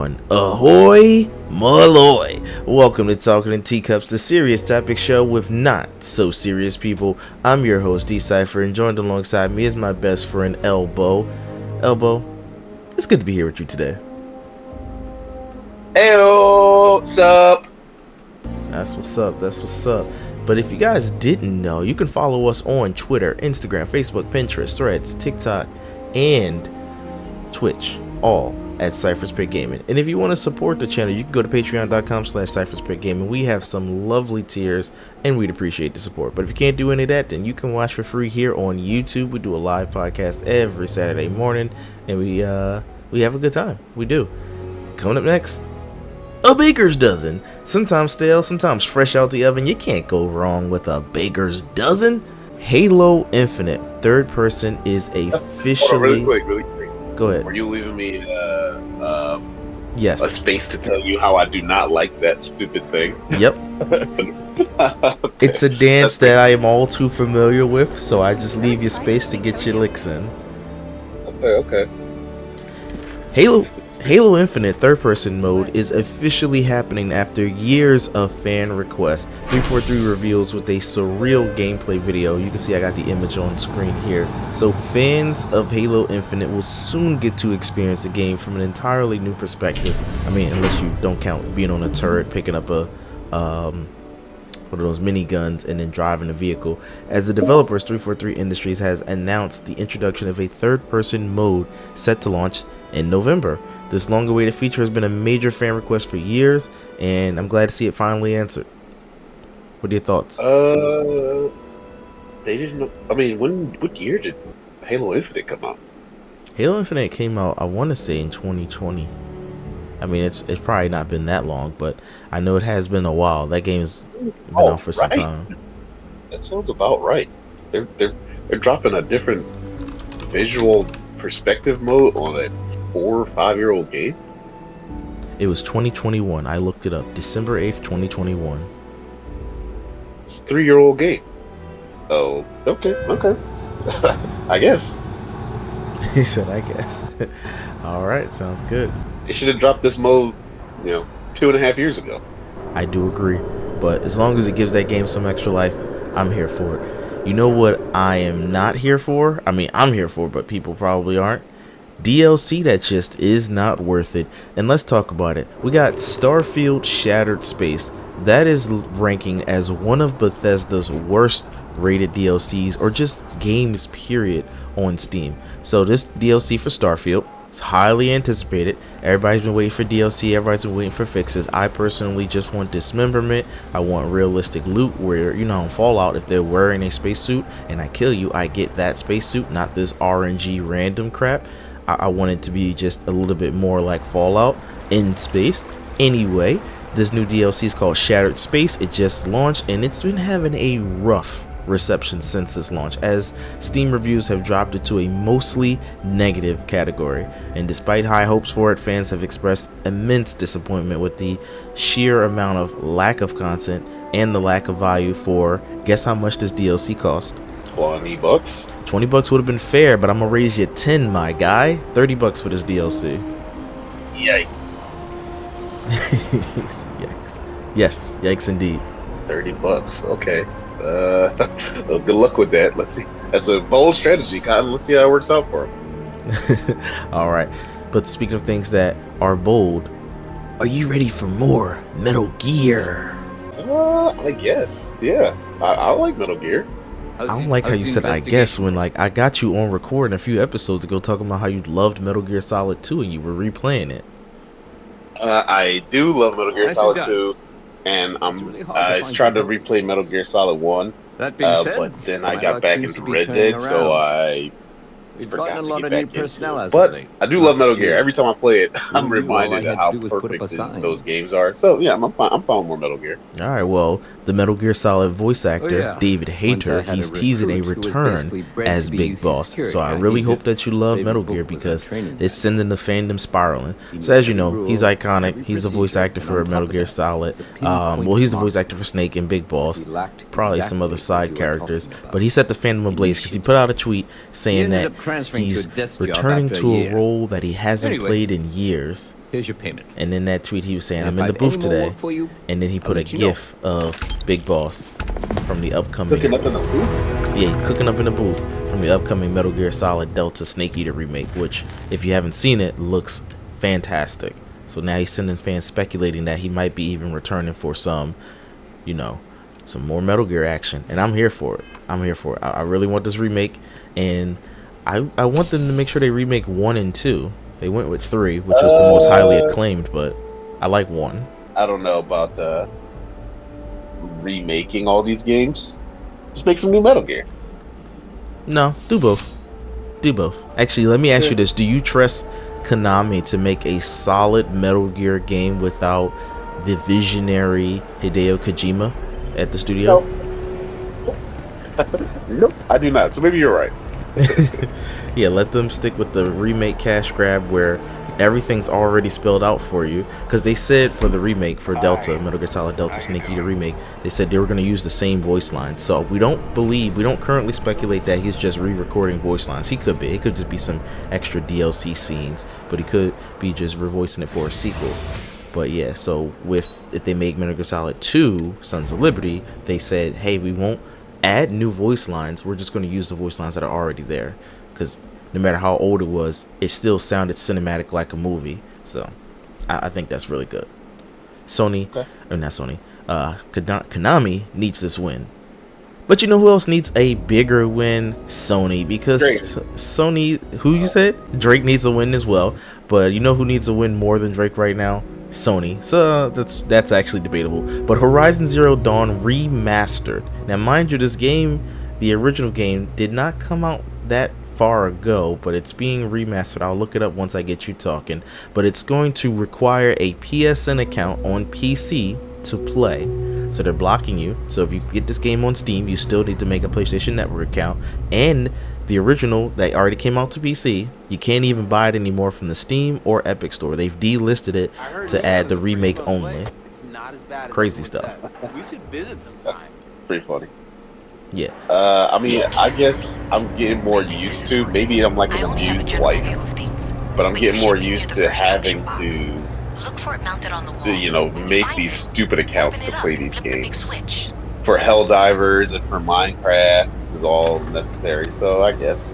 Ahoy, Maloy! Welcome to Talking in Teacups, the serious topic show with not so serious people. I'm your host, D-Cypher, and joined alongside me is my best friend, Elbow. Elbow, it's good to be here with you today. Heyo, what's up? That's what's up, that's what's up. But if you guys didn't know, you can follow us on Twitter, Instagram, Facebook, Pinterest, Threads, TikTok, and Twitch, all at Cypherspit Gaming. And if you want to support the channel, you can go to patreon.com/Cypherspit Gaming. We have some lovely tiers and we'd appreciate the support. But if you can't do any of that, then you can watch for free here on YouTube. We do a live podcast every Saturday morning and we have a good time. We do. Coming up next, a baker's dozen. Sometimes stale, sometimes fresh out the oven. You can't go wrong with a baker's dozen. Halo Infinite third person is officially Really quick. Go ahead. Are you leaving me Yes. a space to tell you how I do not like that stupid thing? Yep. Okay. It's a dance that I am all too familiar with, so I just leave you space to get your licks in. Okay. Halo Infinite third-person mode is officially happening after years of fan requests. 343 reveals with a surreal gameplay video. You can see I got the image on screen here. So fans of Halo Infinite will soon get to experience the game from an entirely new perspective. I mean, unless you don't count being on a turret, picking up a one of those miniguns and then driving a vehicle. As the developers, 343 Industries has announced the introduction of a third-person mode set to launch in November. This long-awaited feature has been a major fan request for years, and I'm glad to see it finally answered. What are your thoughts? They didn't. I mean, what year did Halo Infinite come out? Halo Infinite came out, I want to say, in 2020. I mean, it's probably not been that long, but I know it has been a while. That game's been out for some time. That sounds about right. They're dropping a different visual perspective mode on a 4 or 5 year old game. It was 2021. I looked it up. December 8th, 2021. It's a 3-year-old game. Oh, okay. I guess. He said, I guess. All right, sounds good. They should have dropped this mode, 2.5 years ago. I do agree, but as long as it gives that game some extra life, I'm here for it. You know what I am not here for? I mean, I'm here for it, but people probably aren't. DLC that just is not worth it. And let's talk about it. We got Starfield Shattered Space. That is ranking as one of Bethesda's worst rated DLCs, or just games period, on Steam. So this DLC for Starfield is highly anticipated. Everybody's been waiting for DLC. Everybody's been waiting for fixes. I personally just want dismemberment. I want realistic loot where, in Fallout, if they're wearing a spacesuit and I kill you, I get that spacesuit, not this RNG random crap. I want it to be just a little bit more like Fallout in space. Anyway, this new DLC is called Shattered Space. It just launched and it's been having a rough reception since its launch, as Steam reviews have dropped it to a mostly negative category. And despite high hopes for it, fans have expressed immense disappointment with the sheer amount of lack of content and the lack of value for, guess how much this DLC cost? $20. $20 would have been fair, but I'm gonna raise you 10, my guy. $30 for this DLC. Yikes. Yikes. Yes, yikes indeed. $30. Okay. Good luck with that. Let's see. That's a bold strategy, Cotton. Let's see how it works out for him. All right. But speaking of things that are bold, are you ready for more Metal Gear? I guess. Yeah. I like Metal Gear. I don't like how you said I guess when, like, I got you on recording a few episodes ago talking about how you loved Metal Gear Solid 2 and you were replaying it. I do love Metal Gear Solid 2, and I tried to replay Metal Gear Solid 1, That being said, but then I got back into Red Dead, so I We've forgot gotten a to lot get of new back into personnel it. as But of late. I do love Metal Last Gear. year, Every time I play it, I'm all I reminded had of how to do was put up perfect a sign. those games are. So yeah, I'm fine with more Metal Gear. All right, well, the Metal Gear Solid voice actor, yeah. David Hayter, Once I had he's a teasing a recruit who was return basically bred as to be Big used Boss. security. So I I really think hope his that you love favorite Metal book Gear was a because training it's guide. sending the fandom spiraling. He So as you knew know, every he's rule, iconic. every He's the voice procedure, actor and for on top Metal of Gear that, Solid. it's a pinpoint Well, he's the voice monster. actor for Snake and Big Boss. He lacked Probably some exactly other what side you were characters. talking about. But he set the fandom ablaze because he put out a tweet saying that transferring he's to a desk job returning after to a a year. role that he hasn't Anyway, played in years. Here's your payment. And in that tweet, he was saying, And I'm if in the I have any booth more today. work for you, And then he put a let you know. gif of Big Boss from the upcoming... Cooking up in the booth? Yeah, he's cooking up in the booth from the upcoming Metal Gear Solid Delta Snake Eater remake, which, if you haven't seen it, looks fantastic. So now he's sending fans speculating that he might be even returning for some, you know, some more Metal Gear action. And I'm here for it. I'm here for it. I really want this remake, and I want them to make sure they remake 1 and 2. They went with 3, which was the most highly acclaimed, but I like 1. I don't know about remaking all these games. Just make some new Metal Gear. No, do both. Do both. Actually, let me ask you this. Do you trust Konami to make a solid Metal Gear game without the visionary Hideo Kojima at the studio? Nope, I do not. So maybe you're right. Yeah, let them stick with the remake cash grab where everything's already spelled out for you, because they said for the remake for Delta, Metal Gear Solid Delta Snake Eater remake, they said they were going to use the same voice lines. So we don't currently speculate that he's just re-recording voice lines. He could be. It could just be some extra DLC scenes, but he could be just revoicing it for a sequel. But yeah, so if they make Metal Gear Solid 2 Sons of Liberty, they said, hey, we won't add new voice lines. We're just going to use the voice lines that are already there, because no matter how old it was, it still sounded cinematic like a movie. So I think that's really good. Konami needs this win. But you know who else needs a bigger win? Sony. Because Sony, who you said? Drake needs a win as well. But you know who needs a win more than Drake right now? Sony. So that's actually debatable. But Horizon Zero Dawn Remastered. Now mind you, this game, the original game, did not come out that far ago, but it's being remastered. I'll look it up once I get you talking. But it's going to require a PSN account on PC to play. So they're blocking you. So if you get this game on Steam, you still need to make a PlayStation Network account. And the original that already came out to PC, you can't even buy it anymore from the Steam or Epic Store. They've delisted it to add the remake only. Crazy stuff. We should visit sometime. Pretty funny. Yeah. I mean, I guess I'm getting more used to, maybe I'm like an amused wife, but I'm getting more used to having to, make these stupid accounts to play these games. For Helldivers and for Minecraft, this is all necessary, so I guess.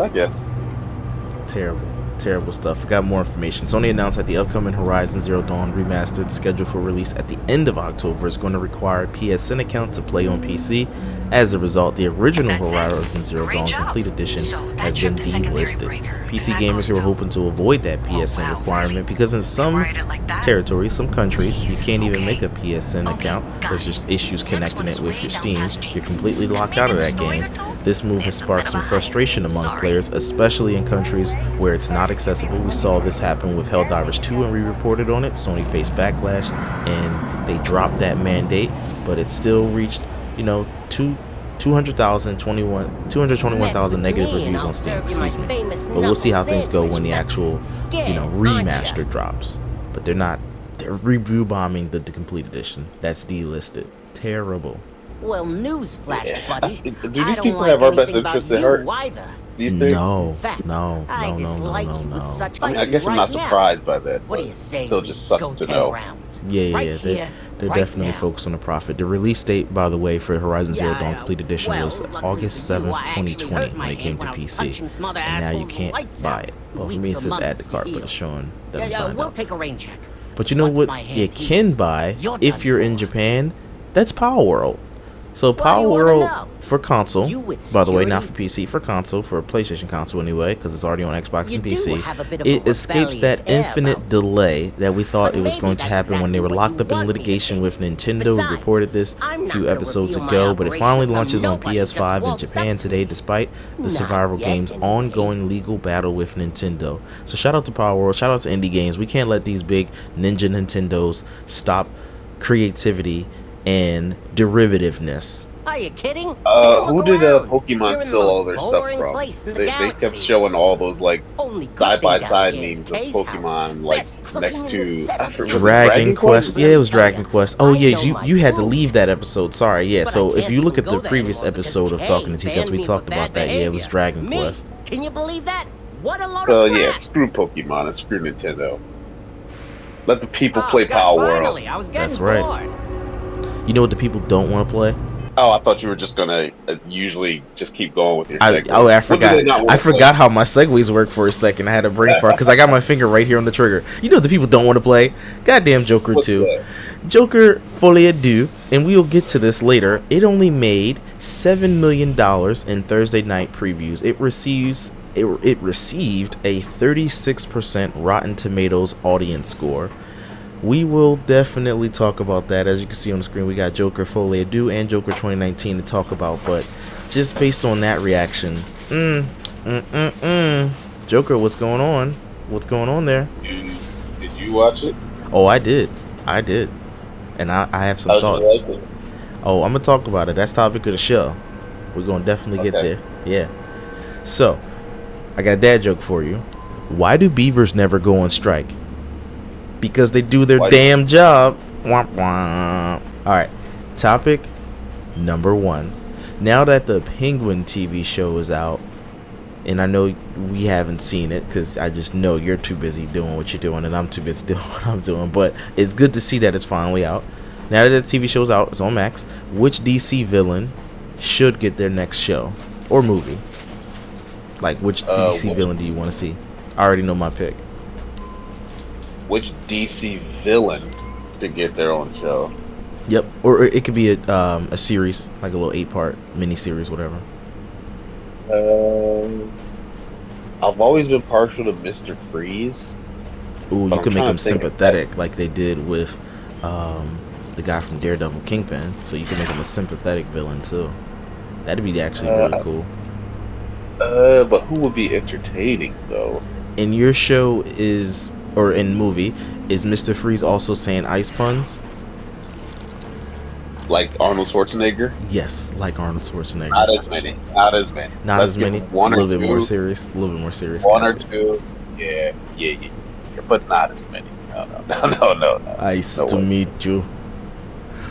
Terrible stuff. Got more information. Sony announced that the upcoming Horizon Zero Dawn Remastered, scheduled for release at the end of October, is going to require a PSN account to play on PC. As a result, the original Horizon Zero Dawn Complete Edition has been delisted. PC gamers who are hoping to avoid that PSN requirement, because in some territories, some countries, you can't even make a PSN account. There's just issues connecting it with your Steam. You're completely locked out of that game. This move has sparked some frustration among players, especially in countries where it's not accessible. We saw this happen with Helldivers 2 and we reported on it. Sony faced backlash and they dropped that mandate, but it still reached, 221,000 negative reviews on Steam, excuse me. But we'll see how things go when the actual, remaster drops. But they're review bombing the complete edition. That's delisted. Terrible. Well, newsflash, buddy. Do these people have our best interests at heart? Do you think? No. I guess I'm not surprised by that. What do you say? Still just sucks to know. Yeah. They're definitely focused on the profit. The release date, by the way, for Horizon Zero Dawn Complete Edition was August 7th, 2020 when it came to PC. And now you can't buy it. Well, for me it says add to cart, but it's showing that I'm signed up. Take a rain check. But you know what you can buy if you're in Japan? That's Power World. So Power World for console, by the way, not for PC, for console, for a PlayStation console anyway, because it's already on Xbox and PC, it escapes that infinite delay that we thought it was going to happen when they were locked up in litigation with Nintendo. We reported this a few episodes ago, but it finally launches on PS5 in Japan today, despite the survival game's ongoing legal battle with Nintendo. So shout out to Power World, shout out to indie games. We can't let these big ninja Nintendos stop creativity and derivativeness. Are you kidding? Who did Pokemon steal all their stuff from? They kept showing all those side-by-side memes of Pokemon next to Dragon Quest. Yeah, it was Dragon Quest. Oh yeah, you had to leave that episode. Sorry, yeah. So if you look at the previous episode of Talking to Teacups, we talked about that. Yeah, it was Dragon Quest. Can you believe that? What a load So of yeah, crap! screw Pokemon and screw Nintendo. Let the people Oh, play good, Power World. finally! I was getting That's right. bored. You know what the people don't want to play? Oh, I thought you were just gonna usually just keep going with your I segues. What do they not want I to play? forgot how my segues work for a second. I had a brain fart because I got my finger right here on the trigger. You know what the people don't want to play? Goddamn Joker What's 2. that? Joker Folie Deux, and we'll get to this later. It only made $7 million in Thursday night previews. It received a 36% Rotten Tomatoes audience score. We will definitely talk about that. As you can see on the screen, we got Joker Folie Deux and Joker 2019 to talk about, but just based on that reaction, Joker, what's going on? What's going on there? Did you watch it? Oh, I did, and I have some How did thoughts. you like it? Oh, I'm gonna talk about it. That's topic of the show. We're gonna definitely get Okay. there. Yeah. So, I got a dad joke for you. Why do beavers never go on strike? Because they do their Why- damn job. Womp womp. Alright, topic number 1. Now that the Penguin TV show is out, and I know we haven't seen it because I just know you're too busy doing what you're doing and I'm too busy doing what I'm doing, but it's good to see that it's finally out. Now that the TV show's out, it's on Max. Which DC villain should get their next show or movie? Like, which DC villain do you want to see? I already know my pick. Which DC villain to get their own show? Yep, or it could be a series, like a little 8-part mini-series, whatever. I've always been partial to Mr. Freeze. Ooh, you I'm could make trying him to think of sympathetic, like they did with the guy from Daredevil, Kingpin. So you can make him a sympathetic villain too. That'd be actually really cool. But who would be entertaining though? In your show is, or in movie, is Mr. Freeze also saying ice puns? Like Arnold Schwarzenegger? Yes, like Arnold Schwarzenegger. Not as many. Not as many. Not Let's as give many. One a or little bit two. more serious. A little bit more serious. One or gotcha. two. Yeah. But not as many. No. Nice No to way. meet you.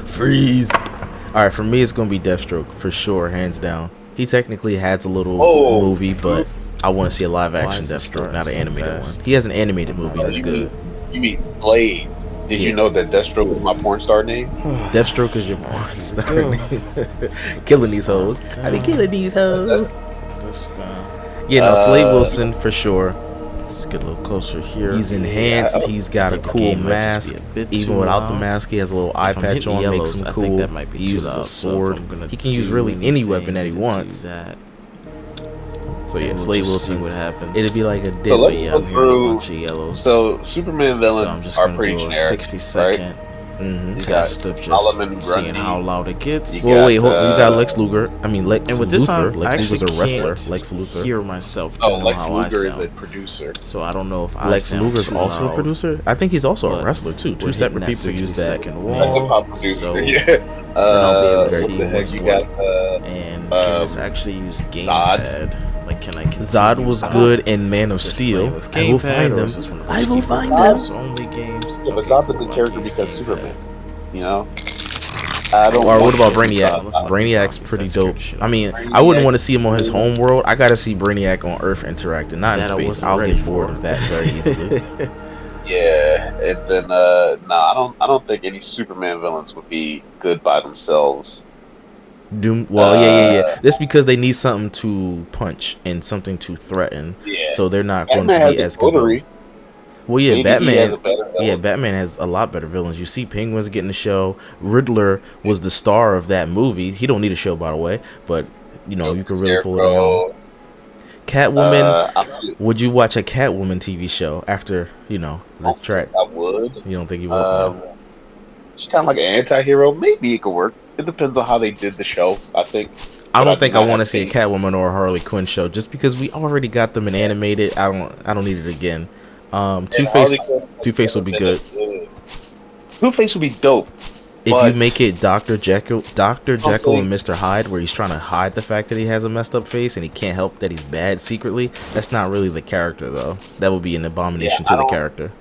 Freeze. All right, for me, it's gonna be Deathstroke for sure, hands down. He technically has a little movie, but I want to see a live action is it Deathstroke, not an starting so animated fast? one. He has an animated movie that's You good. mean Blade? Did Yeah. you know that Deathstroke was my porn star name? Deathstroke is your porn star name. Killing these hoes. I be killing these hoes. This Yeah, no, Slade Wilson for sure. let's get a little closer here. He's enhanced. Yeah. He's got a think the cool game might just mask. be a bit Even too without the loud. mask, he has a little eye If I'm patch hitting on, yellows, makes him I cool. think that might be He too uses loud, a so if sword. I'm gonna He can use do really any anything weapon that he to wants. do that, So yeah, we'll Slade just see Wilson. what happens. It'd be like a So dead. let's yeah, go I'm hearing a through. bunch of yellows. So Superman So I'm villains just are gonna pretty do a generic, 60-second Mm-hmm. You test got of just Solomon seeing Grundy. how loud it gets. You Well, got, wait, hold, you got uh, Lex Luger. I mean, Lex And with this Luthor. time, I Lex Luger's a actually wrestler. can't Lex Luthor. hear myself to Oh, know Lex how I Luger is sound. a producer. So I don't know if I Lex sound Luger's too also a loud. producer. I think he's also a But wrestler too. Two we're separate hitting that people use that. 60-second Like a wall. pop producer. So Yeah. then I'll be able to Very see What the heck? what's You what. got And can this um, actually use Zod. gamepad? Like, can I continue? Zod was on good in Man of just Steel. playing with I will gamepad, find or them. is this one of I those will keyboard find them. mouse only games. Yeah, but Okay, Zod's a cool, good I character can use because gamepad. Superman. You know. I don't. Or want what about to see Brainiac? Zod. Brainiac's Zombies, pretty that dope. scared the shit I out mean, of me. I wouldn't Brainiac- want to see him on his home world. I gotta see Brainiac on Earth interacting, not in That I space. wasn't I'll ready get bored for. of that very easily. Yeah, and then I don't think any Superman villains would be good by themselves. Doom. Well, yeah. That's because they need something to punch and something to threaten. Yeah. So they're not going Batman to has be a as compelling. Coterie. Well, yeah, Maybe he has a better villain. Yeah, Batman has a lot better villains. You see Penguin's getting the show. Riddler was the star of that movie. He don't need a show, by the way, but you know, you can really pull it on. Catwoman. I feel- Would you watch a Catwoman TV show after, you know, the track? I would. You don't think you would? No. She's kind of like an anti-hero. Maybe it could work. It depends on how they did the show, I think. I But don't think do I not want to have see a faith. Catwoman or a Harley Quinn show just because we already got them in animated. I don't need it again. Two-Face would be good. Two-Face would be dope. If But- you make it Dr. Jekyll and Mr. Hyde, where he's trying to hide the fact that he has a messed up face and he can't help that he's bad secretly, that's not really the character though. That would be an abomination Yeah, to the character.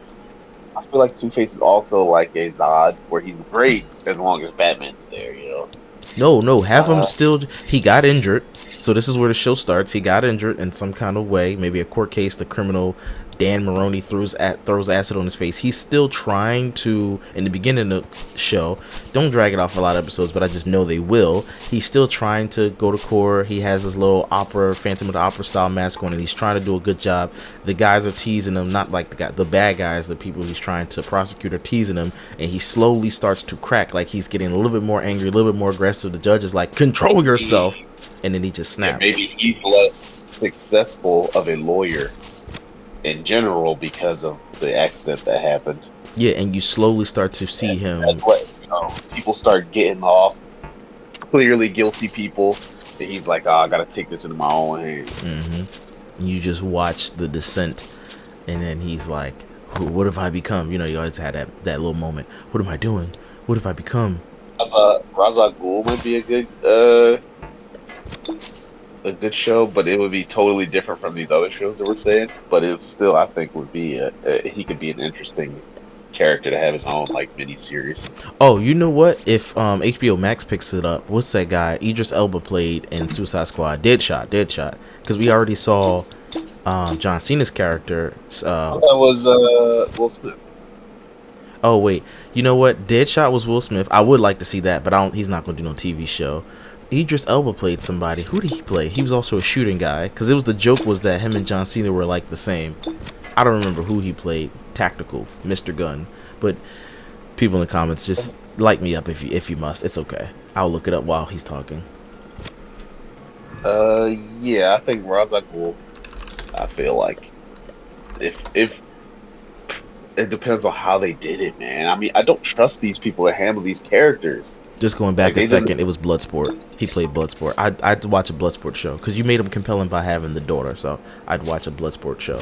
I feel like Two-Face is also like a Zod, where he's great as long as Batman's there, you know? No, have him still. He got injured, so this is where the show starts. He got injured in some kind of way, maybe a court case. The criminal Dan Maroney throws acid on his face. He's still trying to, in the beginning of the show, don't drag it off a lot of episodes, but I just know they will. He's still trying to go to court. He has his little Phantom of the Opera style mask on, and he's trying to do a good job. The guys are teasing him, not like the bad guys, the people he's trying to prosecute are teasing him, and he slowly starts to crack, like he's getting a little bit more angry, a little bit more aggressive. The judge is like, control yourself, and then he just snaps. Yeah, maybe he's less successful of a lawyer in general because of the accident that happened. Yeah, and you slowly start to see him. That's what, people start getting off, clearly guilty people, and he's like, I gotta take this into my own hands. Mm-hmm. You just watch the descent, and then he's like, what have I become? You always had that little moment. What am I doing? What have I become? Ra's al Ghul might be a good show, but it would be totally different from these other shows that we're saying. But it still, I think, would be he could be an interesting character to have his own like mini series. Oh, you know what? If HBO Max picks it up, what's that guy Idris Elba played in Suicide Squad? Deadshot. Because we already saw John Cena's character. That was Will Smith. Oh wait, you know what? Deadshot was Will Smith. I would like to see that, but he's not going to do no TV show. Idris Elba played somebody. Who did he play? He was also a shooting guy. Because the joke was that him and John Cena were like the same. I don't remember who he played. Tactical, Mr. Gunn. But people in the comments, just light me up if you must. It's okay. I'll look it up while he's talking. Yeah, I think Ra's al Ghul. I feel like if it depends on how they did it, man. I mean, I don't trust these people to handle these characters. Just going back a second, it was Bloodsport. He played Bloodsport. I'd watch a Bloodsport show because you made him compelling by having the daughter. So I'd watch a Bloodsport show.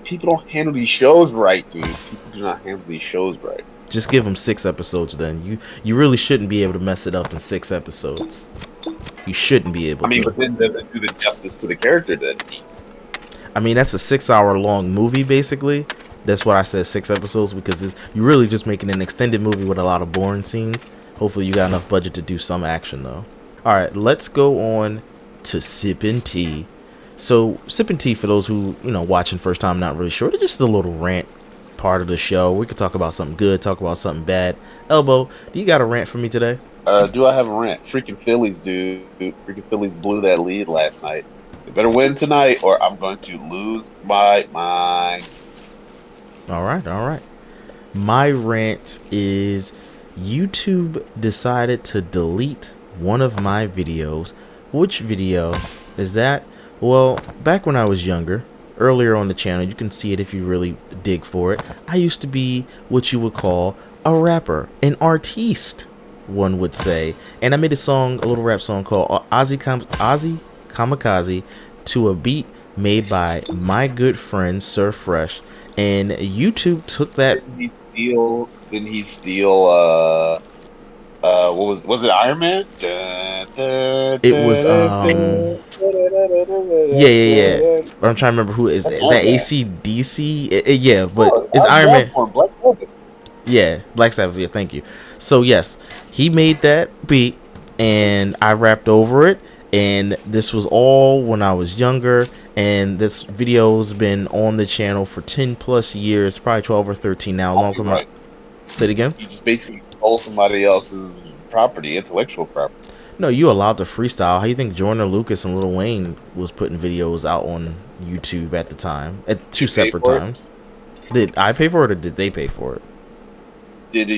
People don't handle these shows right, dude. People do not handle these shows right. Just give them 6 episodes. Then you really shouldn't be able to mess it up in 6 episodes. You shouldn't be able to. But then doesn't do the justice to the character that it needs. I mean, that's a 6-hour-long movie, basically. That's why I said 6 episodes, because you're really just making an extended movie with a lot of boring scenes. Hopefully you got enough budget to do some action, though. Alright, let's go on to Sippin Tea. So, Sippin Tea, for those who, watching first time, not really sure, it's just a little rant part of the show. We could talk about something good, talk about something bad. Elbow, do you got a rant for me today? Do I have a rant? Freaking Phillies, dude. Freaking Phillies blew that lead last night. They better win tonight, or I'm going to lose my mind. All right. My rant is YouTube decided to delete one of my videos. Which video is that? Well, back when I was younger, earlier on the channel, you can see it if you really dig for it. I used to be what you would call a rapper, an artiste, one would say. And I made a little rap song called Ozzy Kamikaze to a beat made by my good friend Sir Fresh. And YouTube took that. Didn't he steal what was it, Iron Man? It was yeah. But I'm trying to remember who is that AC/DC? Yeah, but it's Iron Man. Black Sabbath. Yeah, Black Sabbath. Yeah, thank you. So yes, he made that beat, and I rapped over it. And this was all when I was younger, and this video's been on the channel for 10 plus years, probably 12 or 13 now. Right. Say it again. You just basically stole somebody else's property, intellectual property. No, you allowed to freestyle. How you think Jordan Lucas and Lil Wayne was putting videos out on YouTube at the time, at 2 separate times? Did I pay for it, or did they pay for it? Did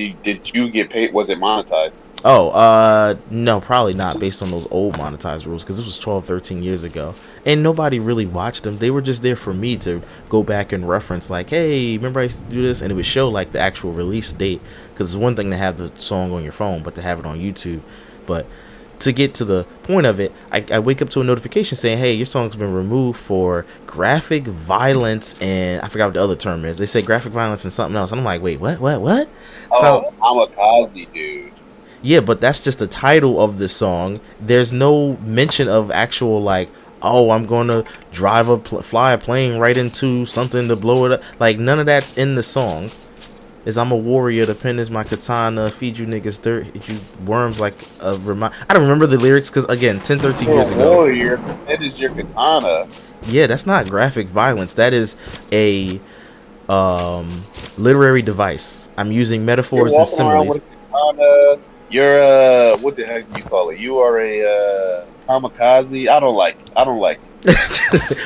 you get paid? Was it monetized? Oh, no, probably not, based on those old monetized rules, because this was 12, 13 years ago. And nobody really watched them. They were just there for me to go back and reference, like, hey, remember I used to do this? And it would show, like, the actual release date, because it's one thing to have the song on your phone, but to have it on YouTube. But to get to the point of it, I wake up to a notification saying, hey, your song's been removed for graphic violence, and I forgot what the other term is. They say graphic violence and something else. And I'm like, wait, what? Oh, Kamikaze, dude. Yeah, but that's just the title of the song. There's no mention of actual, like, oh, I'm going to fly a plane right into something to blow it up. Like, none of that's in the song. is I'm a warrior. The pen is my katana. Feed you niggas dirt. Hit you worms like a remind. I don't remember the lyrics because again, 10, 13 You're years a ago. warrior. That is your katana. Yeah, that's not graphic violence. That is a literary device. I'm using You're metaphors and walking around with similes. a katana. You're what the heck do you call it? You are a kamikaze. I don't like it. I don't like it.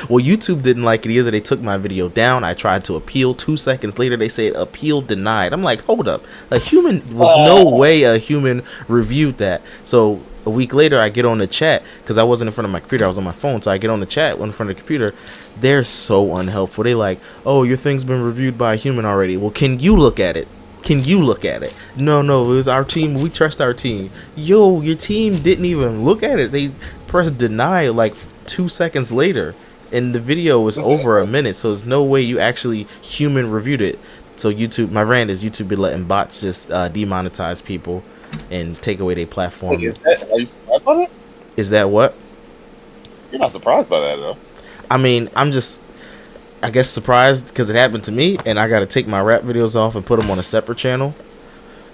Well, YouTube didn't like it either. They took my video down. I tried to appeal. 2 seconds later, they said appeal denied. I'm like, hold up. A human was no way a human reviewed that. So a week later, I get on the chat because I wasn't in front of my computer. I was on my phone. So I get on the chat in front of the computer. They're so unhelpful. They like, oh, your thing's been reviewed by a human already. Well, can you look at it? Can you look at it? No, it was our team. We trust our team. Yo, your team didn't even look at it. They pressed deny like 2 seconds later, and the video was over a minute. So there's no way you actually human reviewed it. So YouTube, my rant is YouTube be letting bots just demonetize people and take away their platform. Are you surprised by that? Is that what? You're not surprised by that, though. I mean, I'm just, I guess, surprised because it happened to me, and I got to take my rap videos off and put them on a separate channel.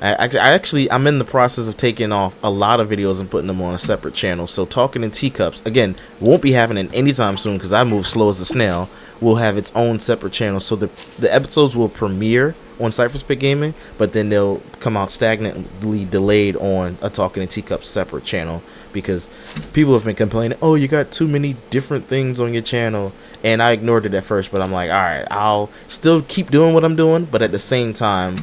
I'm in the process of taking off a lot of videos and putting them on a separate channel. So Talking in Teacups, again, won't be happening anytime soon because I move slow as a snail. Will have its own separate channel. So the episodes will premiere on Cypherspit Gaming, but then they'll come out stagnantly delayed on a Talking in Teacups separate channel because people have been complaining, oh, you got too many different things on your channel. And I ignored it at first, but I'm like, all right, I'll still keep doing what I'm doing, but at the same time,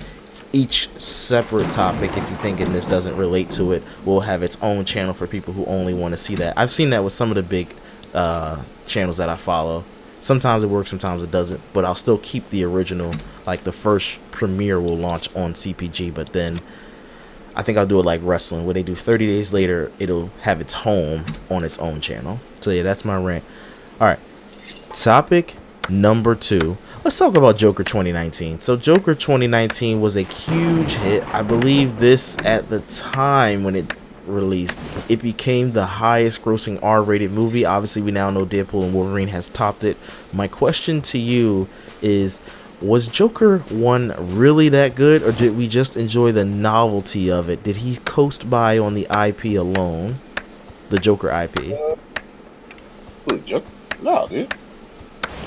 each separate topic, if you're thinking this doesn't relate to it, will have its own channel for people who only want to see that. I've seen that with some of the big channels that I follow. Sometimes it works, sometimes it doesn't, but I'll still keep the original. Like the first premiere will launch on CPG, but then I think I'll do it like wrestling, where they do 30 days later, it'll have its home on its own channel. So yeah, that's my rant. All right, topic number 2. Let's talk about Joker 2019. So Joker 2019 was a huge hit. I believe this at the time when it released, it became the highest grossing R-rated movie. Obviously, we now know Deadpool and Wolverine has topped it. My question to you is, was Joker 1 really that good, or did we just enjoy the novelty of it? Did he coast by on the IP alone? The Joker IP? Joker? No, dude.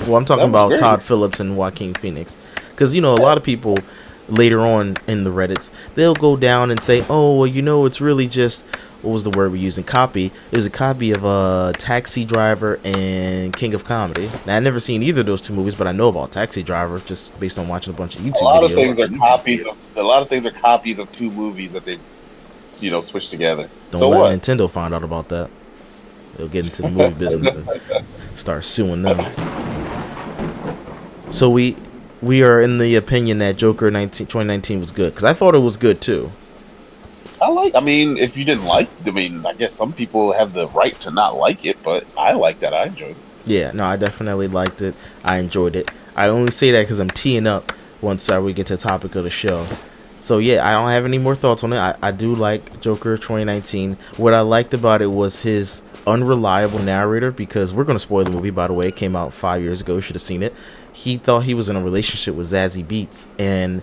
Well, I'm talking about great. Todd Phillips and Joaquin Phoenix. Because, you know, a lot of people later on in the Reddits, they'll go down and say, oh, well, you know, it's really just, what was the word we're using? Copy. It was a copy of Taxi Driver and King of Comedy. Now, I've never seen either of those two movies, but I know about Taxi Driver just based on watching a bunch of YouTube videos. A lot of things are copies of two movies that they, switched together. Don't so let what? Nintendo find out about that. They'll get into the movie business and start suing them. So we are in the opinion that Joker 2019 was good, because I thought it was good too. If you didn't like, I guess some people have the right to not like it, but I like that. I enjoyed it. Yeah, no, I definitely liked it. I enjoyed it. I only say that because I'm teeing up once we get to the topic of the show. So yeah, I don't have any more thoughts on it. I do like Joker 2019. What I liked about it was his unreliable narrator, because we're going to spoil the movie, by the way. It came out 5 years ago. You should have seen it. He thought he was in a relationship with Zazie Beetz, and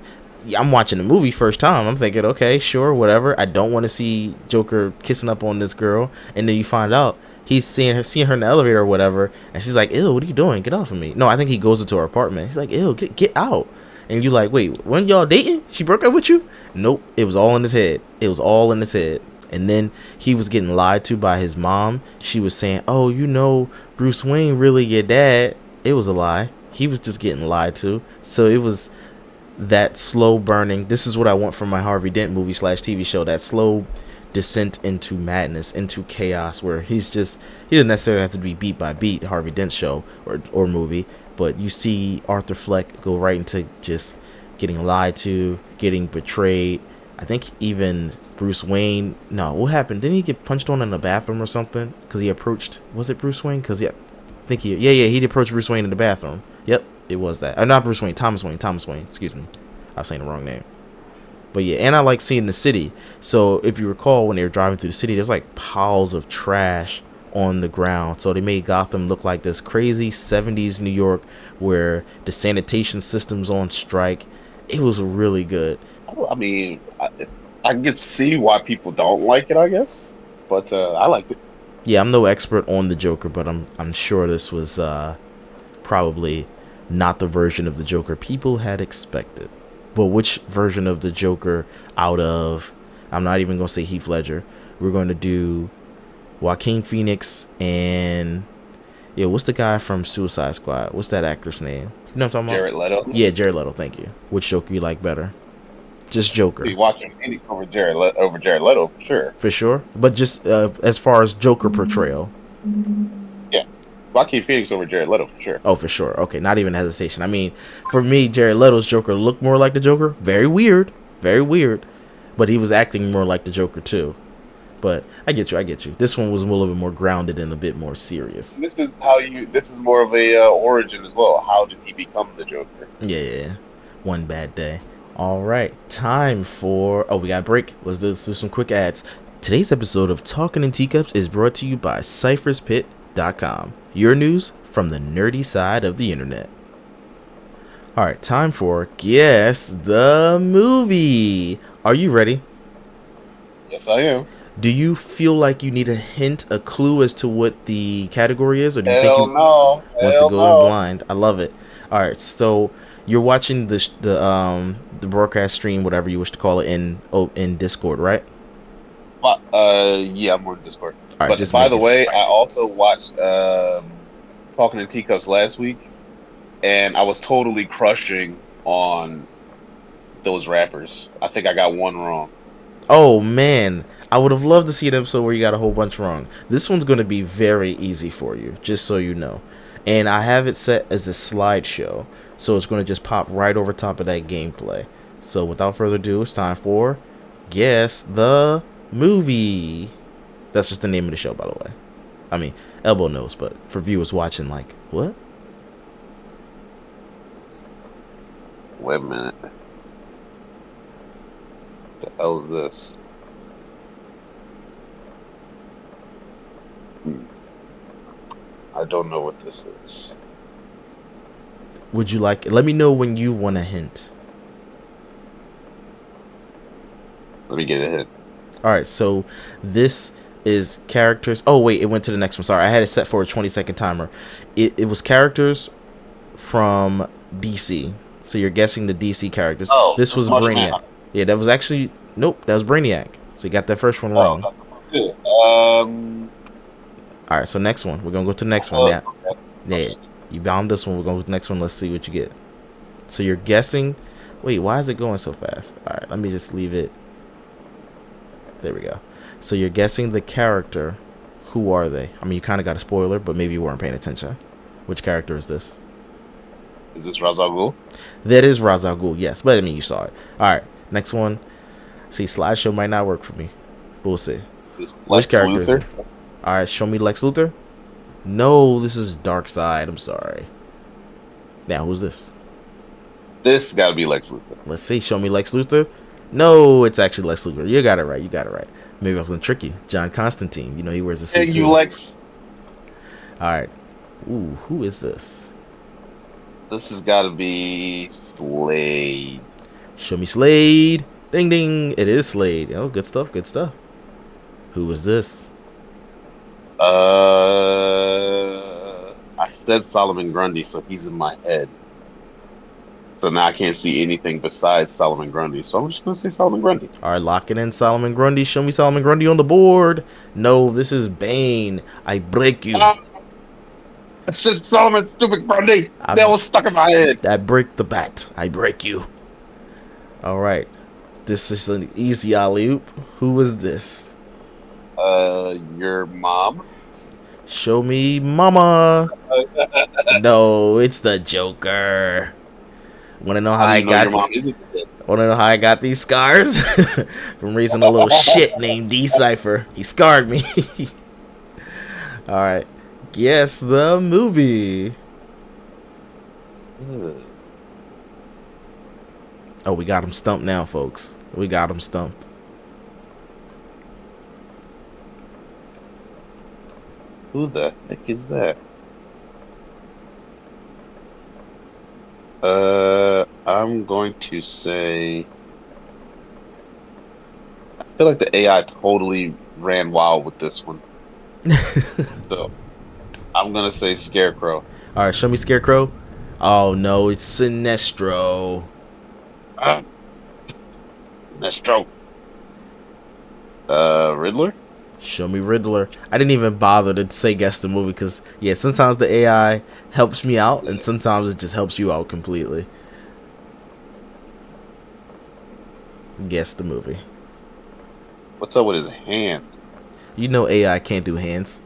I'm watching the movie first time. I'm thinking, okay, sure, whatever. I don't want to see Joker kissing up on this girl, and then you find out he's seeing her in the elevator or whatever, and she's like, ew, what are you doing? Get off of me. No, I think he goes into her apartment. He's like, ew, get out. And you're like, wait, when y'all dating? She broke up with you? Nope, it was all in his head. It was all in his head. And then he was getting lied to by his mom. She was saying, oh, you know, Bruce Wayne really your dad. It was a lie. He was just getting lied to. So it was that slow burning. This is what I want from my Harvey Dent movie / TV show. That slow descent into madness, into chaos, where he doesn't necessarily have to be beat by beat Harvey Dent's show or movie. But you see Arthur Fleck go right into just getting lied to, getting betrayed. I think even Bruce Wayne. No, what happened? Didn't he get punched on in the bathroom or something? Because he approached. Was it Bruce Wayne? Because he approached Bruce Wayne in the bathroom. Yep, it was that. Not Bruce Wayne. Thomas Wayne. Excuse me, I was saying the wrong name. But yeah, and I like seeing the city. So if you recall, when they were driving through the city, there's like piles of trash on the ground. So they made Gotham look like this crazy 70s New York where the sanitation system's on strike. It was really good. I mean, I can see why people don't like it, I guess, but I liked it. Yeah, I'm no expert on the Joker, but I'm sure this was probably not the version of the Joker people had expected. But which version of the Joker out of, I'm not even gonna say Heath Ledger. We're going to do Joaquin Phoenix and yeah, what's the guy from Suicide Squad? What's that actor's name? You know what I'm talking Jared about? Leto. Yeah, Jared Leto. Thank you. Which Joker you like better? Just Joker, Be watching Phoenix over Jared Leto for sure. for sure. But just as far as Joker portrayal. Yeah, Joaquin Phoenix over Jared Leto for sure. Oh, for sure. Okay, not even hesitation. I mean, for me, Jared Leto's Joker looked more like the Joker. Very weird. Very weird. But he was acting more like the Joker, too. But I get you. I get you. This one was a little bit more grounded and a bit more serious. This is how you. This is more of a origin as well. How did he become the Joker? Yeah. One bad day. All right. Time for... Oh, we got a break. Let's do some quick ads. Today's episode of Talking in Teacups is brought to you by CyphersPit.com. Your news from the nerdy side of the internet. All right, time for Guess the Movie. Are you ready? Yes, I am. Do you feel like you need a hint, a clue as to what the category is, or do you think Hell you no. wants to Hell go in no. blind? I love it. All right, so you're watching the broadcast stream, whatever you wish to call it, in Discord, right? Yeah, I'm on Discord. All right, But just by the making sure. way, I also watched Talking in Teacups last week, and I was totally crushing on those rappers. I think I got one wrong. Oh man, I would have loved to see an episode where you got a whole bunch wrong. This one's going to be very easy for you, just so you know. And I have it set as a slideshow, so it's going to just pop right over top of that gameplay. So without further ado, it's time for Guess the Movie. That's just the name of the show, by the way. I mean, Elbow knows, but for viewers watching, like, what? Wait a minute. What the hell is this? I don't know what this is. Would you like? Let me know when you want a hint. Let me get a hint. All right, so this is characters. Oh wait, it went to the next one. Sorry, I had it set for a 20-second timer. It was characters from DC. So you're guessing the DC characters. Oh, This was Much Brainiac. Man. Yeah, that was actually nope. That was Brainiac. So you got that first one wrong. Oh, that's good. All right, so next one. We're gonna go to the next one. Now, yeah, you bombed this one. We're going to the next one. Let's see what you get. So you're guessing. Wait, why is it going so fast? All right, let me just leave it. There we go. So you're guessing the character. Who are they? I mean, you kind of got a spoiler, but maybe you weren't paying attention. Which character is this? Is this Ra's al Ghul? That is Ra's al Ghul, yes. But I mean, you saw it. All right, next one. See, slideshow might not work for me. But we'll see. Is Which Lex character is Luthor? it? All right, show me Lex Luthor. No, this is Darkseid. I'm sorry. Now, who's this? This got to be Lex Luthor. Let's see. Show me Lex Luthor. No, it's actually Lex Luthor. You got it right. You got it right. Maybe I was going to trick you. John Constantine. You know, he wears a suit Thank you, too. Lex. All right. Ooh, who is this? This has got to be Slade. Show me Slade. Ding, ding. It is Slade. Oh, good stuff. Good stuff. Who is this? I said Solomon Grundy, so he's in my head. So now I can't see anything besides Solomon Grundy. So I'm just gonna say Solomon Grundy. All right, locking in Solomon Grundy. Show me Solomon Grundy on the board. No, this is Bane. I break you. I said Solomon stupid Grundy. I'm- That was stuck in my head. I break the bat. I break you. All right. This is an easy alley-oop. Who is this? Your mom. Show me Mama. No, it's the Joker. Want to know how How do I you know got? your mom isn't dead? Want to know how I got these scars? From raising a little shit named D Cypher. He scarred me. All right. Guess the movie. Oh, we got him stumped now, folks. We got him stumped. Who the heck is that? I'm going to say I feel like the AI totally ran wild with this one. So I'm gonna say Scarecrow. All right, show me Scarecrow. Oh no, it's Sinestro. Ah, that's true. Riddler? Show me Riddler. I didn't even bother to say guess the movie because yeah, sometimes the AI helps me out and Yeah. sometimes it just helps you out completely. Guess the movie. What's up with his hand? You know AI can't do hands.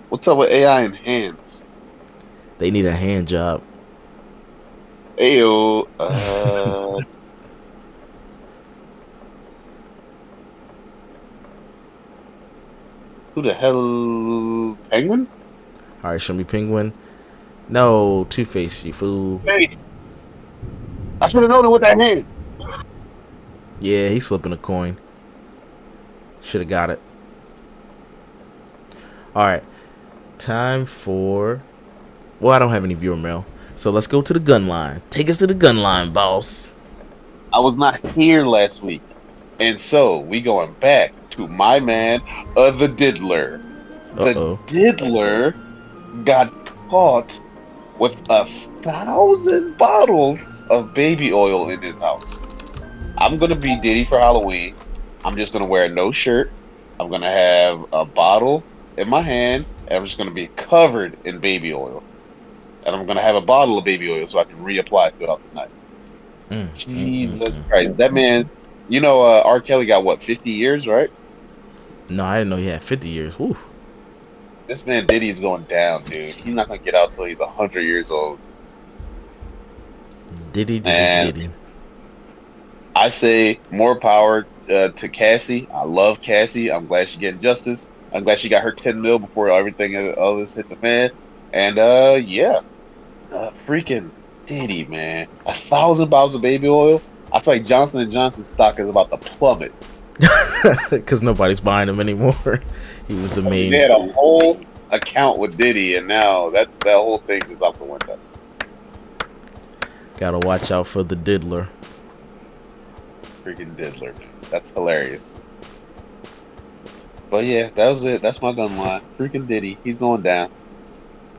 What's up with AI and hands? They need a hand job. Ayo, who the hell? Penguin? All right, show me Penguin. No, Two-Face, you fool. Hey, I should have known it with that hand. Yeah, he's slipping a coin. Should have got it. All right, time for. Well, I don't have any viewer mail, so let's go to the gun line. Take us to the gun line, boss. I was not here last week. And so we going back to my man, the Diddler. Uh The oh. Diddler got caught with 1,000 bottles of baby oil in his house. I'm gonna be Diddy for Halloween. I'm just gonna wear no shirt. I'm gonna have a bottle in my hand, and I'm just gonna be covered in baby oil. And I'm gonna have a bottle of baby oil so I can reapply throughout the night. Mm, mm, mm, Jesus mm. Christ, that man! R. Kelly got what 50 years, right? No, I didn't know he had 50 years. Woo. This man Diddy is going down, dude. He's not gonna get out till he's 100 years old. Diddy, diddy, And diddy. I say more power to Cassie. I love Cassie. I'm glad she's getting justice. I'm glad she got her 10 mil before everything all this hit the fan. And yeah, freaking Diddy, man, 1,000 bottles of baby oil. I feel like Johnson and Johnson's stock is about to plummet. Because nobody's buying him anymore. He was the I mean, they main. had a whole account with Diddy, and now that whole thing's just out the window. Gotta watch out for the diddler. Freaking Diddler, man. That's hilarious. But yeah, that was it. That's my gun line. Freaking Diddy. He's going down.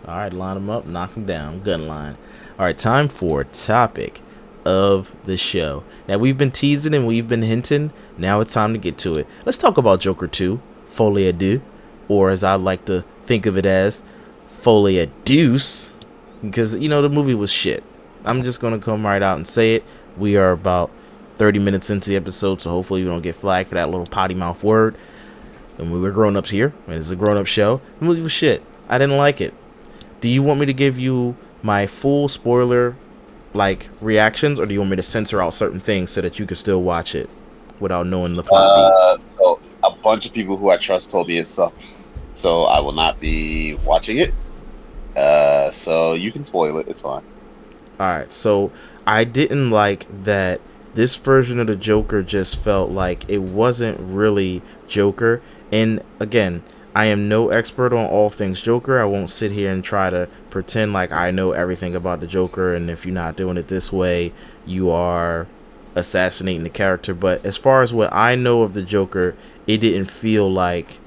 All right, line him up, knock him down. Gun line. All right, time for topic of the show. Now, we've been teasing and we've been hinting. Now it's time to get to it. Let's talk about Joker 2, Folie Deux, or as I like to think of it as, Folie Duce, because, you know, the movie was shit. I'm just going to come right out and say it. We are about 30 minutes into the episode, so hopefully we don't get flagged for that little potty mouth word. And we were grown-ups here, and it's a grown-up show. The movie was shit. I didn't like it. Do you want me to give you my full spoiler like reactions, or do you want me to censor out certain things so that you can still watch it without knowing the plot beats? So a bunch of people who I trust told me it sucked, so I will not be watching it. So you can spoil it. It's fine. Alright, so I didn't like that this version of the Joker just felt like it wasn't really Joker. And again, I am no expert on all things Joker. I won't sit here and try to pretend like I know everything about the Joker, and if you're not doing it this way, you are assassinating the character. But as far as what I know of the Joker, it didn't feel like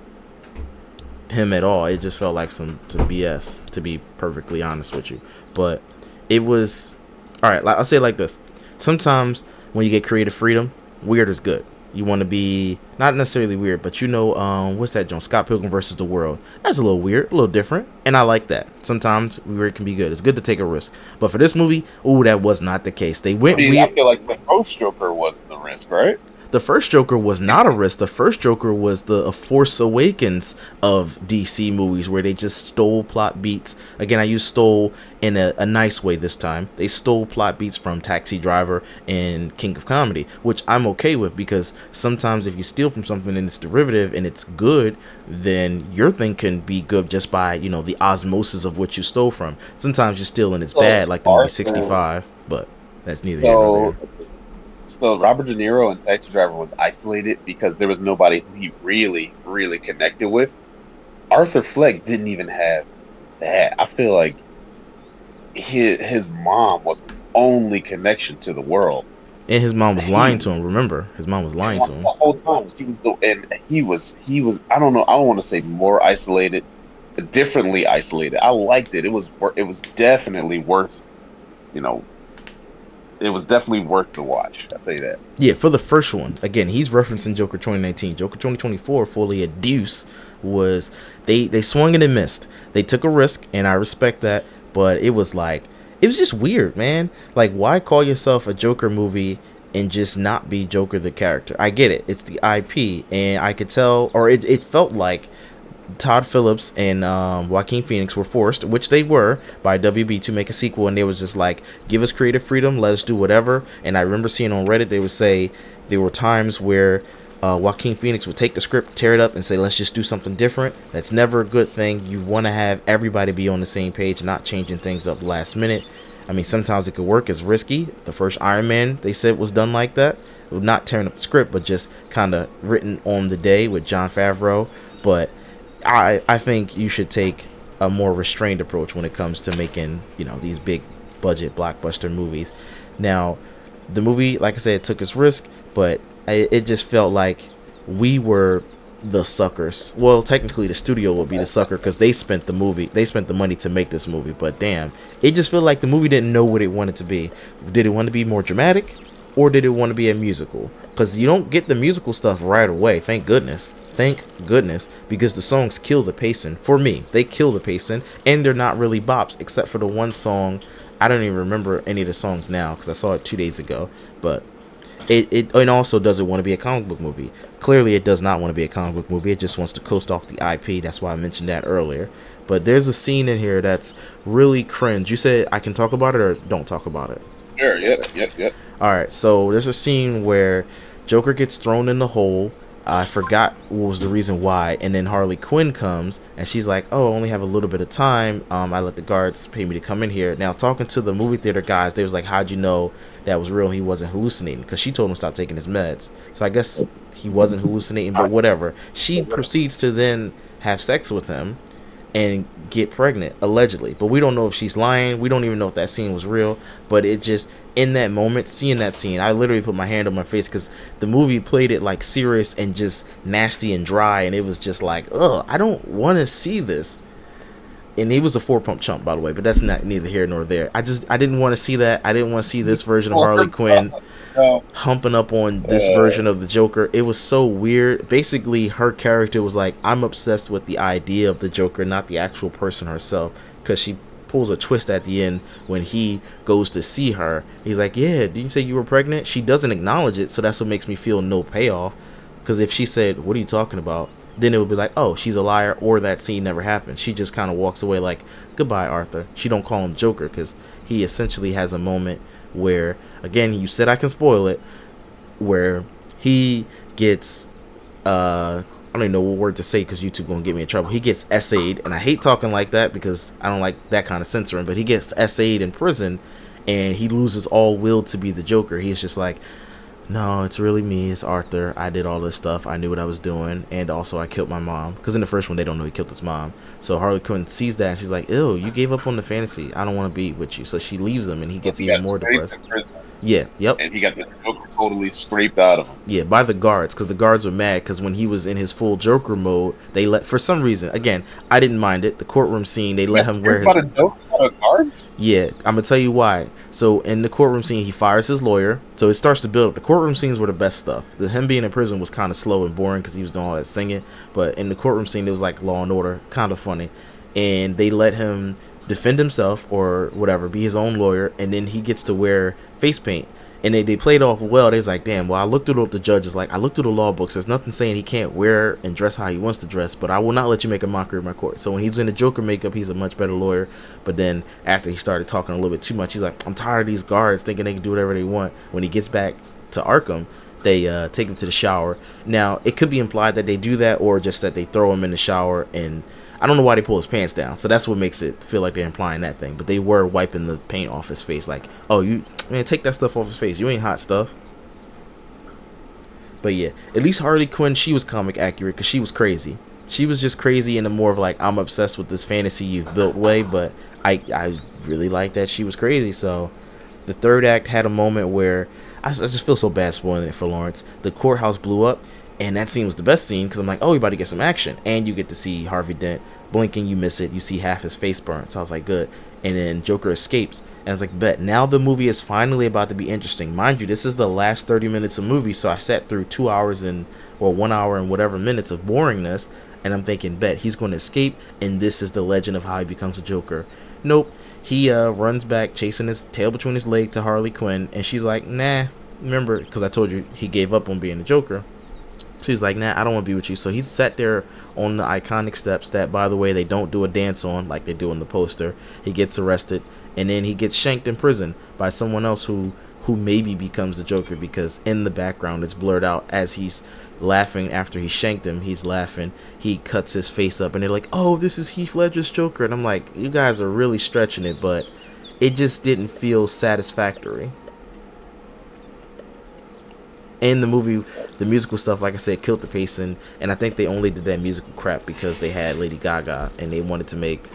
him at all. It just felt like some BS, to be perfectly honest with you. But it was all right. I'll say it like this: sometimes when you get creative freedom, weird is good. You want to be not necessarily weird, but you know, what's that, John? Scott Pilgrim versus the World. That's a little weird, a little different, and I like that. Sometimes weird can be good. It's good to take a risk. But for this movie, ooh, that was not the case. They I went mean, weird. I feel like the first Joker was the risk, right? The first Joker was not a risk. The first Joker was the Force Awakens of DC movies, where they just stole plot beats. Again, I use stole in a nice way this time. They stole plot beats from Taxi Driver and King of Comedy, which I'm okay with, because sometimes if you steal from something and it's derivative and it's good, then your thing can be good just by, you know, the osmosis of what you stole from. Sometimes you steal and it's bad, like the movie 65, but that's neither here nor So, there. so Robert De Niro in Taxi Driver was isolated because there was nobody who he really, really connected with. Arthur Fleck didn't even have that. I feel like his mom was only connection to the world. And his mom was lying He to him. Remember, his mom was lying the to him. whole time he was he was I don't know, I don't want to say more isolated, differently isolated. I liked it. It was definitely worth, you know, it was definitely worth the watch. I'll tell you that. Yeah, for the first one, again, he's referencing Joker 2019. Joker 2024, Folie at Duce was they swung and they missed. They took a risk, and I respect that. But it was like it was just weird, man. Like, why call yourself a Joker movie and just not be Joker the character? I get it, it's the IP, and I could tell, or it felt like Todd Phillips and Joaquin Phoenix were forced, which they were, by WB to make a sequel, and they was just like, give us creative freedom, let us do whatever. And I remember seeing on Reddit, they would say there were times where Joaquin Phoenix would take the script, tear it up, and say, let's just do something different. That's never a good thing. You want to have everybody be on the same page, not changing things up last minute. I mean, sometimes it could work. It's risky. The first Iron Man, they said, was done like that. Not tearing up the script, but just kind of written on the day with Jon Favreau. But I think you should take a more restrained approach when it comes to making, you know, these big budget blockbuster movies. Now, the movie, like I said, took its risk, but it just felt like we were the suckers. Well, technically the studio would be the sucker because they spent the money to make this movie. But damn, it just felt like the movie didn't know what it wanted to be. Did it want to be more dramatic, or did it want to be a musical? Because you don't get the musical stuff right away. Thank goodness, because the songs kill the pacing. For me, they kill the pacing, and they're not really bops except for the one song. I don't even remember any of the songs now because I saw it 2 days ago. But it also doesn't want to be a comic book movie. Clearly, it does not want to be a comic book movie. It just wants to coast off the IP. That's why I mentioned that earlier. But there's a scene in here that's really cringe. You said I can talk about it or don't talk about it? Sure, yep. All right, so there's a scene where Joker gets thrown in the hole. I forgot what was the reason why, and then Harley Quinn comes, and she's like, oh, I only have a little bit of time. I let the guards pay me to come in here. Now, talking to the movie theater guys, they was like, how'd you know that was real? He wasn't hallucinating, because she told him to stop taking his meds. So I guess he wasn't hallucinating, but whatever. She proceeds to then have sex with him and get pregnant, allegedly. But we don't know if she's lying. We don't even know if that scene was real. But it just, in that moment, seeing that scene, I literally put my hand on my face because the movie played it like serious and just nasty and dry, and it was just like, ugh, I don't want to see this. And he was a 4-pump chump, by the way, but that's not neither here nor there. I didn't want to see that. I didn't want to see this version of Harley Quinn humping up on this version of the Joker. It was so weird. Basically, her character was like, I'm obsessed with the idea of the Joker, not the actual person herself, because she pulls a twist at the end when he goes to see her. He's like, yeah, did you say you were pregnant? She doesn't acknowledge it, so that's what makes me feel no payoff. Because if she said, what are you talking about? Then it would be like, oh, she's a liar, or that scene never happened. She just kind of walks away like, goodbye, Arthur. She don't call him Joker because he essentially has a moment where, again, you said I can spoil it, where he gets, I don't even know what word to say because YouTube gonna get me in trouble. He gets essayed, and I hate talking like that because I don't like that kind of censoring, but he gets essayed in prison, and he loses all will to be the Joker. He's just like, no, it's really me. It's Arthur. I did all this stuff. I knew what I was doing. And also, I killed my mom. Because in the first one, they don't know he killed his mom. So Harley Quinn sees that, and she's like, ew, you gave up on the fantasy. I don't want to be with you. So she leaves him, and he gets even more depressed. Yeah, yep. And he got the Joker totally scraped out of him. Yeah, by the guards, because the guards were mad, because when he was in his full Joker mode, they let, for some reason, again, I didn't mind it, the courtroom scene, they let him wear his... guards? Yeah, I'm going to tell you why. So, in the courtroom scene, he fires his lawyer, so it starts to build up. The courtroom scenes were the best stuff. Him being in prison was kind of slow and boring, because he was doing all that singing, but in the courtroom scene, it was like Law and Order, kind of funny, and they let him defend himself, or whatever, be his own lawyer, and then he gets to wear face paint. And they played off well. They was like, damn, well, I looked through the judges, like, I looked through the law books. There's nothing saying he can't wear and dress how he wants to dress, but I will not let you make a mockery of my court. So when he's in the Joker makeup, he's a much better lawyer. But then after he started talking a little bit too much, he's like, I'm tired of these guards thinking they can do whatever they want. When he gets back to Arkham, they take him to the shower. Now, it could be implied that they do that, or just that they throw him in the shower, and I don't know why they pull his pants down. So that's what makes it feel like they're implying that thing. But they were wiping the paint off his face. Like, oh, man, take that stuff off his face. You ain't hot stuff. But yeah, at least Harley Quinn, she was comic accurate because she was crazy. She was just crazy in a more of like, I'm obsessed with this fantasy you've built way. But I really like that she was crazy. So The third act had a moment where I just feel so bad spoiling it for Lawrence. The courthouse blew up, and that scene was the best scene because I'm like, oh, we about to get some action, and you get to see Harvey Dent blinking, you miss it, you see half his face burnt. So I was like, good. And then Joker escapes, and I was like, bet, now the movie is finally about to be interesting. Mind you, this is the last 30 minutes of movie, so I sat through 2 hours and, or 1 hour and whatever minutes of boringness, and I'm thinking, bet, he's going to escape, and this is the legend of how he becomes a Joker. Nope. He runs back, chasing his tail between his legs to Harley Quinn, and she's like, nah, remember, because I told you he gave up on being the Joker. She's like, nah, I don't want to be with you. So he's sat there on the iconic steps that, by the way, they don't do a dance on like they do in the poster. He gets arrested, and then he gets shanked in prison by someone else who maybe becomes the Joker, because in the background it's blurred out as he's laughing after he shanked him. He's laughing. He cuts his face up, and they're like, oh, this is Heath Ledger's Joker. And I'm like, you guys are really stretching it, but it just didn't feel satisfactory. In the movie, the musical stuff, like I said, killed the pacing, and I think they only did that musical crap because they had Lady Gaga, and they wanted to make,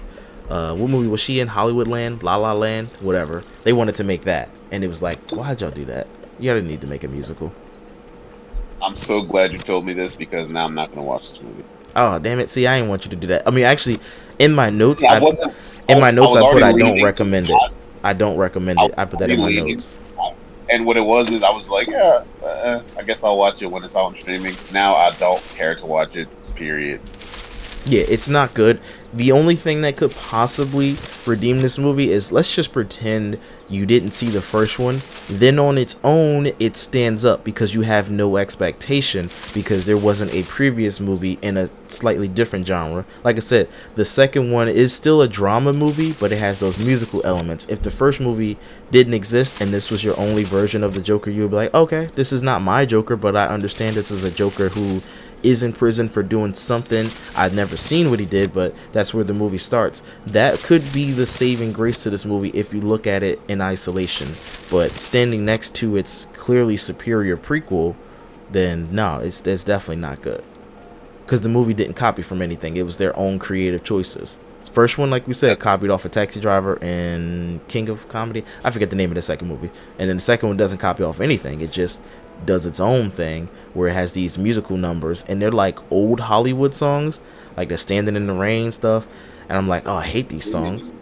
what movie was she in? Hollywoodland? La La Land? Whatever. They wanted to make that, and it was like, why'd y'all do that? You didn't need to make a musical. I'm so glad you told me this because now I'm not going to watch this movie. Oh, damn it. See, I didn't want you to do that. I mean, actually, in my notes, I put I don't recommend it. I don't recommend it. I put that in my notes. And what it was is I was like, yeah, I guess I'll watch it when it's out on streaming. Now I don't care to watch it, period. Yeah, it's not good. The only thing that could possibly redeem this movie is, let's just pretend you didn't see the first one. Then on its own, it stands up because you have no expectation, because there wasn't a previous movie in a slightly different genre. Like I said, the second one is still a drama movie, but it has those musical elements. If the first movie didn't exist and this was your only version of the Joker, you would be like, okay, this is not my Joker, but I understand this is a Joker who is in prison for doing something. I've never seen what he did, but that's where the movie starts. That could be the saving grace to this movie if you look at it in isolation. But standing next to its clearly superior prequel, then no, it's definitely not good. Because the movie didn't copy from anything. It was their own creative choices. The first one, like we said, copied off a Taxi Driver and King of Comedy. I forget the name of the second movie. And then the second one doesn't copy off anything. It just does its own thing where it has these musical numbers, and they're like old Hollywood songs, like the Standing in the Rain stuff. And I'm like, oh, I hate these songs.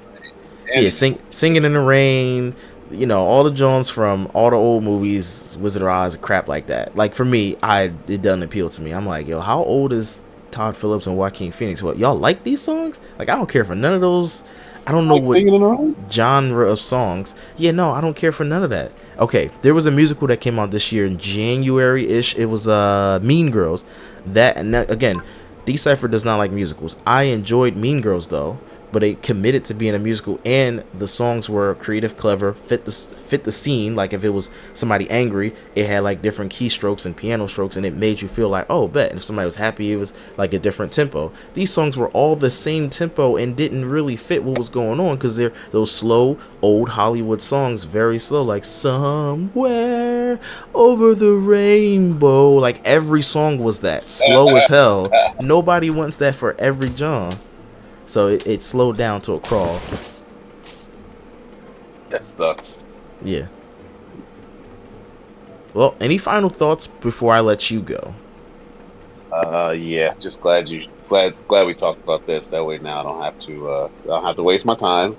So yeah, Singing in the Rain, you know, all the Jones from all the old movies, Wizard of Oz, crap like that. Like for me, it doesn't appeal to me. I'm like, yo, how old is Todd Phillips and Joaquin Phoenix? What, y'all like these songs? Like, I don't care for none of those. I don't know what genre of songs. Yeah, no, I don't care for none of that. Okay, there was a musical that came out this year in January-ish. It was Mean Girls. Again, D-Cypher does not like musicals. I enjoyed Mean Girls though, but it committed to being a musical, and the songs were creative, clever, fit the scene. Like if it was somebody angry, it had like different keystrokes and piano strokes, and it made you feel like, oh, bet. And if somebody was happy, it was like a different tempo. These songs were all the same tempo and didn't really fit what was going on, because they're those slow old Hollywood songs, very slow, like Somewhere Over the Rainbow. Like every song was that slow as hell. Nobody wants that for every genre. So it slowed down to a crawl. That sucks. Yeah. Well, any final thoughts before I let you go? Yeah, just glad we talked about this. That way now I don't have to waste my time.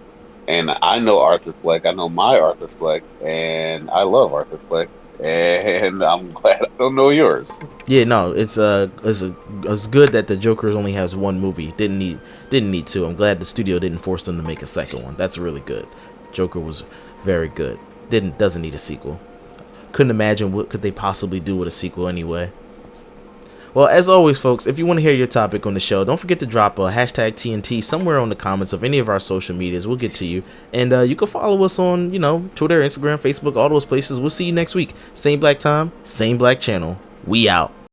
And I know Arthur Fleck. I know my Arthur Fleck, and I love Arthur Fleck. And I'm glad I don't know yours. Yeah, no, it's good that the Joker only has one movie. Didn't need two. I'm glad the studio didn't force them to make a second one. That's really good. Joker was very good. Doesn't need a sequel. Couldn't imagine what could they possibly do with a sequel anyway. Well, as always, folks, if you want to hear your topic on the show, don't forget to drop a hashtag TNT somewhere on the comments of any of our social medias. We'll get to you. And you can follow us on, Twitter, Instagram, Facebook, all those places. We'll see you next week. Same black time, same black channel. We out.